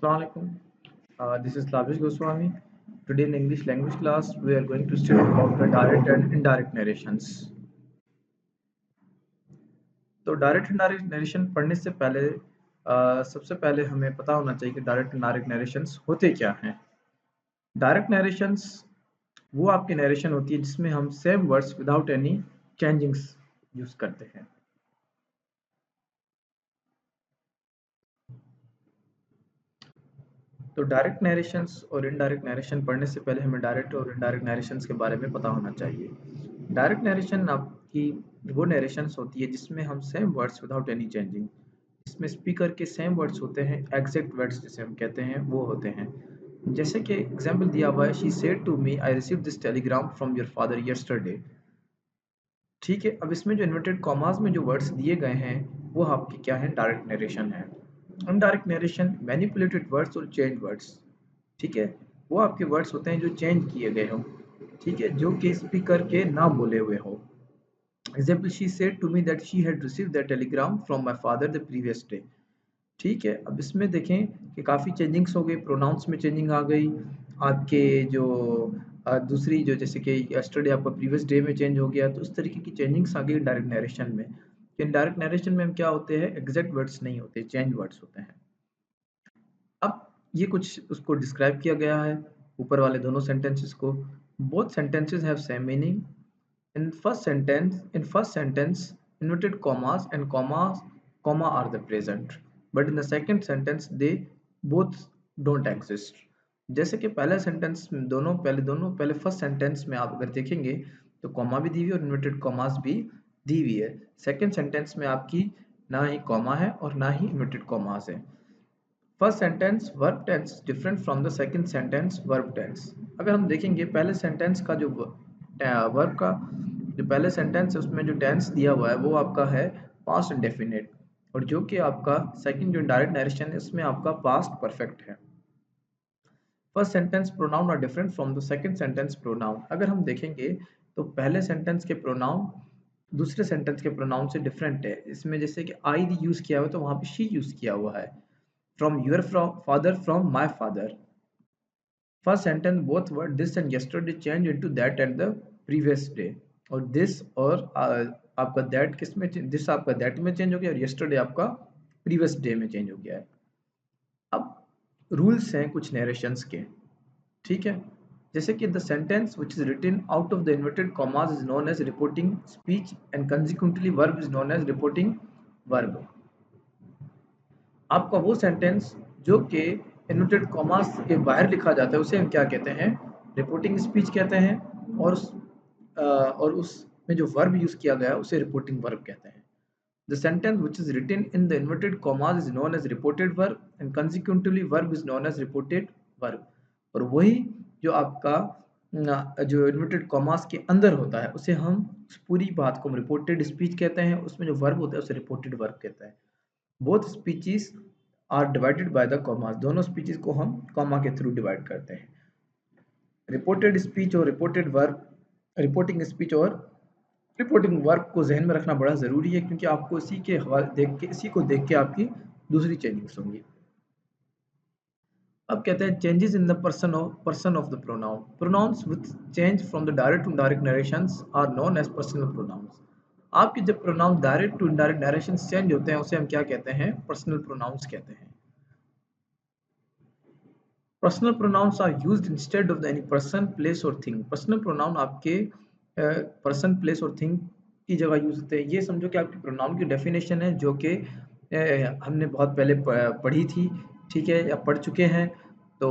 Assalamu alaikum. This is Lavish Goswami. Today in English language class, we are going to study about the direct and indirect narrations. तो direct indirect narration पढ़ने से पहले सबसे पहले हमें पता होना चाहिए कि डायरेक्ट इनडायरेक्ट नरेशंस होते क्या हैं। डायरेक्ट नरेशंस वो आपकी नरेशन होती है जिसमें हम same words without any changings use करते हैं। तो डायरेक्ट नरेशंस और इनडायरेक्ट नरेशन पढ़ने से पहले हमें डायरेक्ट और इनडायरेक्ट नरेशंस के बारे में पता होना चाहिए। डायरेक्ट नरेशन आपकी वो नरेशंस होती है जिसमें हम same words without any changing, इसमें स्पीकर के सेम वर्ड्स होते हैं, एग्जैक्ट वर्ड्स जिसे हम कहते हैं वो होते हैं। जैसे कि एग्जांपल दिया हुआ है, she said to me I received this telegram from your father yesterday. ठीक है, अब इसमें जो इन्वर्टेड कॉमास में जो वर्ड्स दिए गए हैं वो आपके क्या है, डायरेक्ट नरेशन है। इनडायरेक्ट नरेशन मैनिपुलेटेड वर्ड्स और चेंज वर्ड्स, ठीक है, वो आपके वर्ड्स होते हैं जो चेंज किए गए हो, ठीक है, जो कि स्पीकर के ना बोले हुए हो। Example, she said to me that she had received the telegram from my father the previous day. ठीक है, अब इसमें देखें कि काफ़ी चेंजिंग्स हो गई, प्रोनाउंस में चेंजिंग आ गई आपके जो दूसरी जो जैसे कि यस्टरडे आपका प्रीवियस डे में चेंज हो गया, तो उस तरीके की चेंजिंग्स आ गई डायरेक्ट नरेशन में। कि डायरेक्ट नरेशन में हम क्या होते हैं, एग्जैक्ट वर्ड्स नहीं होते, चेंज वर्ड्स होते हैं। अब ये कुछ उसको डिस्क्राइब किया गया है ऊपर वाले दोनों सेंटेंसेस को। Both sentences have same meaning. In first sentence, inverted commas and comma are the present, but in the second sentence they both don't exist. जैसे कि पहले सेंटेंस में पहले फर्स्ट सेंटेंस में आप अगर देखेंगे तो कॉमा भी दी हुई और इन्वर्टेड कॉमास भी दी हुई है। सेकंड सेंटेंस में आपकी ना ही कॉमा है और ना ही इन्वर्टेड कॉमास है। First sentence verb tense different from the second sentence verb tense. अगर हम देखेंगे पहले सेंटेंस का जो वर्ब का जो पहले सेंटेंस है उसमें जो टेंस दिया हुआ है वो आपका है पास्ट इंडेफिनिट, और जो कि आपका सेकंड जो डायरेक्ट नरेशन है इसमें आपका पास्ट परफेक्ट है। First sentence pronoun are different from the second sentence pronoun. अगर हम देखेंगे तो पहले सेंटेंस के प्रोनाउन दूसरे सेंटेंस के प्रोनाउन से डिफरेंट है। इसमें जैसे कि आई यूज किया हुआ है तो वहां पे शी यूज किया हुआ है। From your father, from my father. First sentence both word this and yesterday change into that and the previous day, और दिस और आपका दैट किस में, दिस आपका दैट में चेंज हो गया और यस्टरडे आपका प्रीवियस डे में चेंज हो गया है। अब रूल्स हैं कुछ नरेशंस के, ठीक है, जैसे कि the sentence which is written out of the inverted commas is known as reporting speech and consequently verb is known as reporting verb. आपका वो सेंटेंस जो कि इन्वर्टेड कॉमास के बाहर लिखा जाता है उसे हम क्या कहते हैं, रिपोर्टिंग स्पीच कहते हैं, और उसमें जो वर्ब यूज किया गया है उसे रिपोर्टिंग वर्ब कहते हैं। The sentence which is written in the inverted commas is known as reported verb and consequently verb is known as reported verb. और वही जो आपका जो इन्वर्टेड कॉमास के अंदर होता है उसे हम उस पूरी बात को हम रिपोर्टेड स्पीच कहते हैं, उसमें जो वर्ब होता है उसे रिपोर्टेड वर्ब कहते हैं। Both speeches are divided by the commas, दोनों स्पीचेस को हम कॉमा के थ्रू डिवाइड करते हैं। रिपोर्टेड स्पीच और रिपोर्टेड वर्ब, रिपोर्टिंग स्पीच और रिपोर्टिंग वर्ब को जहन में रखना बड़ा ज़रूरी है, क्योंकि आपको इसी को देख के आपकी दूसरी चेंजिंग्स होंगी। अब कहते हैं changes in the person of the pronoun. Pronouns with change from the direct to indirect narrations are known as personal pronouns. आपके जब pronoun direct to indirect narrations change होते हैं उसे हम क्या कहते हैं, पर्सनल प्रोनाउंस कहते हैं। Personal pronouns are used instead of the any person, place और थिंग। पर्सनल प्रोनाउन आपके पर्सन, प्लेस और थिंग की जगह यूज होते हैं। ये समझो कि आपके प्रोनाउन की डेफिनेशन है जो कि हमने बहुत पहले पढ़ी थी, ठीक है, या पढ़ चुके हैं। तो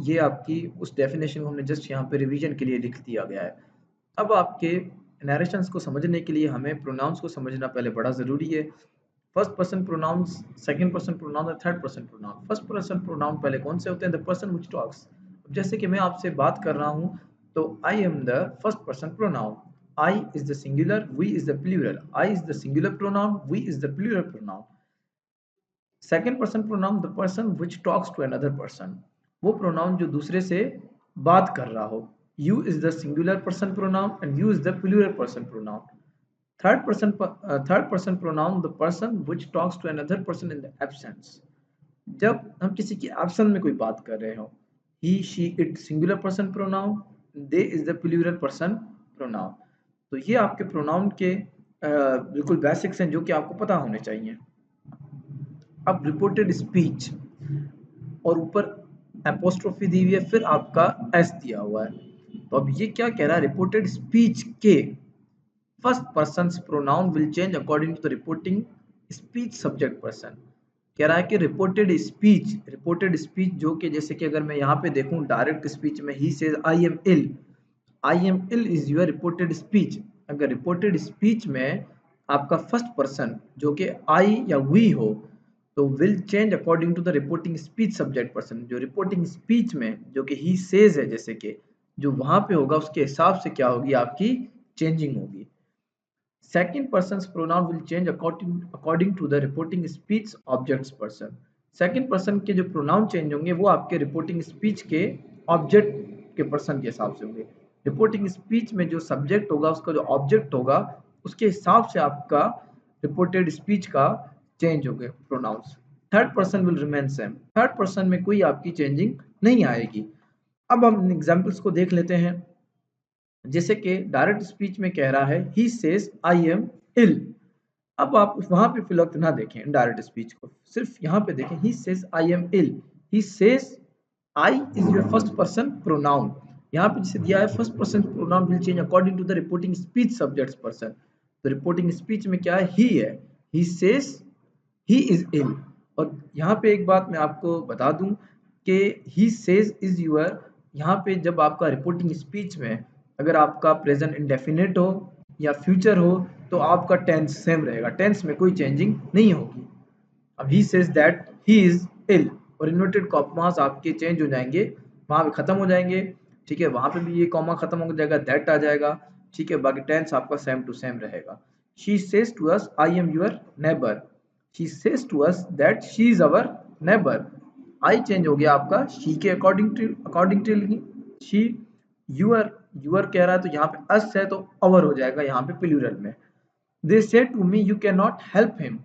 ये आपकी उस डेफिनेशन को हमने जस्ट यहाँ पे रिवीजन के लिए लिख दिया गया है। अब आपके नरेशंस को समझने के लिए हमें प्रोनाउंस को समझना पहले बड़ा ज़रूरी है। First person pronouns, second person pronoun और third person pronoun. First person pronoun पहले कौन से होते हैं, द पर्सन व्हिच टॉक्स। जैसे कि मैं आपसे बात कर रहा हूँ तो I am the first person pronoun. I is the singular, we is the plural. I is the singular pronoun, we is the plural pronoun. Second person pronoun, the person which talks to another person, वो pronoun जो दूसरे से बात कर रहा हो। You is the singular person pronoun and you is the plural person pronoun. Third person pronoun, the person which talks to another person in the absence. जब हम किसी की एब्सेंस में कोई बात कर रहे हो, he she it singular person pronoun, they is the plural person pronoun. तो ये आपके प्रोनाउन के बिल्कुल बेसिक्स हैं जो कि आपको पता होने चाहिए। अब रिपोर्टेड स्पीच और ऊपर एपोस्ट्रोफी दी हुई है, फिर आपका एस दिया हुआ है। तो अब ये क्या कह रहा है, रिपोर्टेड स्पीच के first person pronoun will change according to the reporting speech subject person. कह रहा है कि रिपोर्टेड स्पीच जो कि जैसे कि अगर मैं यहाँ पे देखूं डायरेक्ट स्पीच में he says I am ill is your reported speech. अगर रिपोर्टेड स्पीच में आपका फर्स्ट पर्सन जो कि आई या वी हो तो will change according to the reporting speech subject person. जो रिपोर्टिंग स्पीच में जो कि ही सेज है जैसे कि जो वहां पे होगा उसके हिसाब से क्या होगी आपकी चेंजिंग होगी। Second person's pronoun will change according to the reporting speech objects person. Second person के जो प्रोनाउन चेंज होंगे वो आपके रिपोर्टिंग स्पीच के ऑब्जेक्ट के पर्सन के हिसाब से होंगे। रिपोर्टिंग स्पीच में जो सब्जेक्ट होगा उसका जो ऑब्जेक्ट होगा उसके हिसाब से आपका रिपोर्टेड स्पीच का चेंज होंगे pronouns. Third person will remain same, third person में कोई आपकी चेंजिंग नहीं आएगी। अब हम एग्जाम्पल्स को देख लेते हैं। जैसे कि डायरेक्ट स्पीच में कह रहा है ही सेज आई एम इल। अब आप वहां पे फिलहाल ना देखें डायरेक्ट स्पीच को, सिर्फ यहाँ पे देखें he says I am ill. He says I is your first person pronoun. यहाँ पे जिसे दिया है first person pronoun will change according to the reporting speech subject person. तो रिपोर्टिंग स्पीच में क्या है, he says he is ill. और यहाँ पे एक बात मैं आपको बता दूं कि ही सेज इज यूर, यहाँ पे जब आपका रिपोर्टिंग स्पीच में अगर आपका प्रेजेंट इंडेफिनिट हो या फ्यूचर हो तो आपका टेंस सेम रहेगा, टेंस में कोई चेंजिंग नहीं होगी। अब he says that he is ill और इन्वर्टेड कॉमास आपके चेंज हो जाएंगे, वहां पे खत्म हो जाएंगे। ठीक है, वहां पे भी ये कॉमा खत्म हो जाएगा, दैट आ जाएगा। ठीक है, बाकी टेंस आपका सेम टू सेम रहेगा। She says to us I am your neighbour. She says to us that she is our neighbour. I change हो गया आपका शी के according to she. Your your कह रहा है तो यहाँ पे अस है तो अवर हो जाएगा यहाँ पे प्लूरल में। They say to me you cannot help him.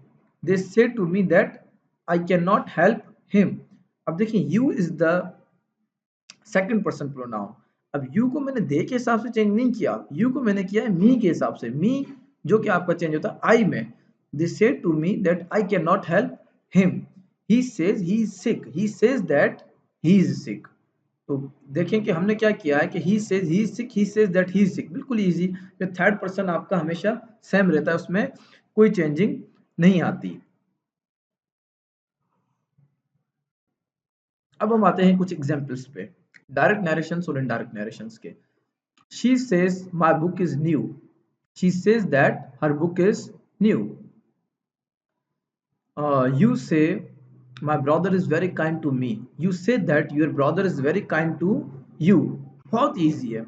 They say to me that I cannot help him. अब देखिए you is the second person pronoun। अब you को मैंने they के हिसाब से चेंज नहीं किया, you को मैंने किया है me के हिसाब से। me जो कि आपका चेंज होता है I में। They say to me that I cannot help him. He says he is sick. He says that he is sick. तो देखें कि हमने क्या किया है कि he says he is sick, he says that he is sick, बिल्कुल easy. जो थर्ड पर्सन आपका हमेशा सेम रहता है, उसमें कोई चेंजिंग नहीं आती। अब हम आते हैं कुछ एग्जांपल्स पे, डायरेक्ट नरेशंस और इनडायरेक्ट नरेशंस के। she says my book is new, she says that her book is new। you say my brother is very kind to me, you say that your brother is very kind to you। बहुत easy है।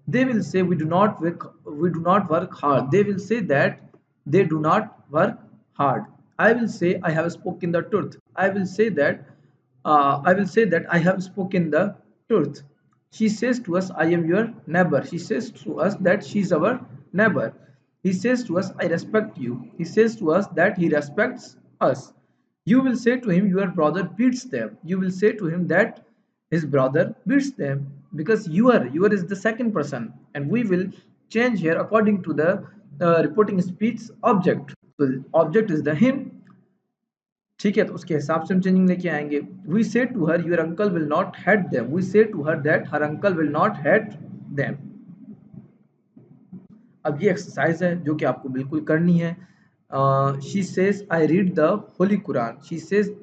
they will say we do not work hard, they will say that they do not work hard। I will say I have spoken the truth, I will say that I have spoken the truth। she says to us I am your neighbor, she says to us that she is our neighbor। he says to us I respect you, he says to us that he respects us। you will say to him your brother beats them, you will say to him that his brother beats them, because your is the second person and we will change here according to the reporting speech object। so object is the him। ठीक है, तो उसके हिसाब से हम changing लेके आएंगे। We say to her your uncle will not hate them, we say to her that her uncle will not hate them. अब ये एक्सरसाइज है जो कि आपको बिल्कुल करनी है। She says I read the Holi Quran, she says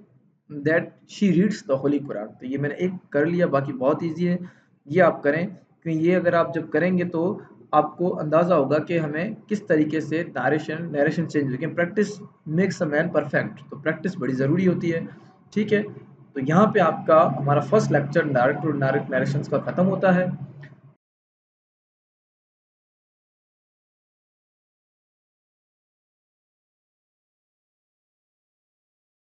that she reads the Holi Quran. तो ये मैंने एक कर लिया, बाकी बहुत ईजी है, ये आप करें क्योंकि ये अगर आप जब करेंगे तो आपको अंदाज़ा होगा कि हमें किस तरीके से नरेशन चेंज लेकिन practice makes a man perfect. तो प्रैक्टिस बड़ी ज़रूरी होती है। ठीक है, तो यहाँ पे आपका हमारा first lecture direct to direct narrations का ख़त्म होता है।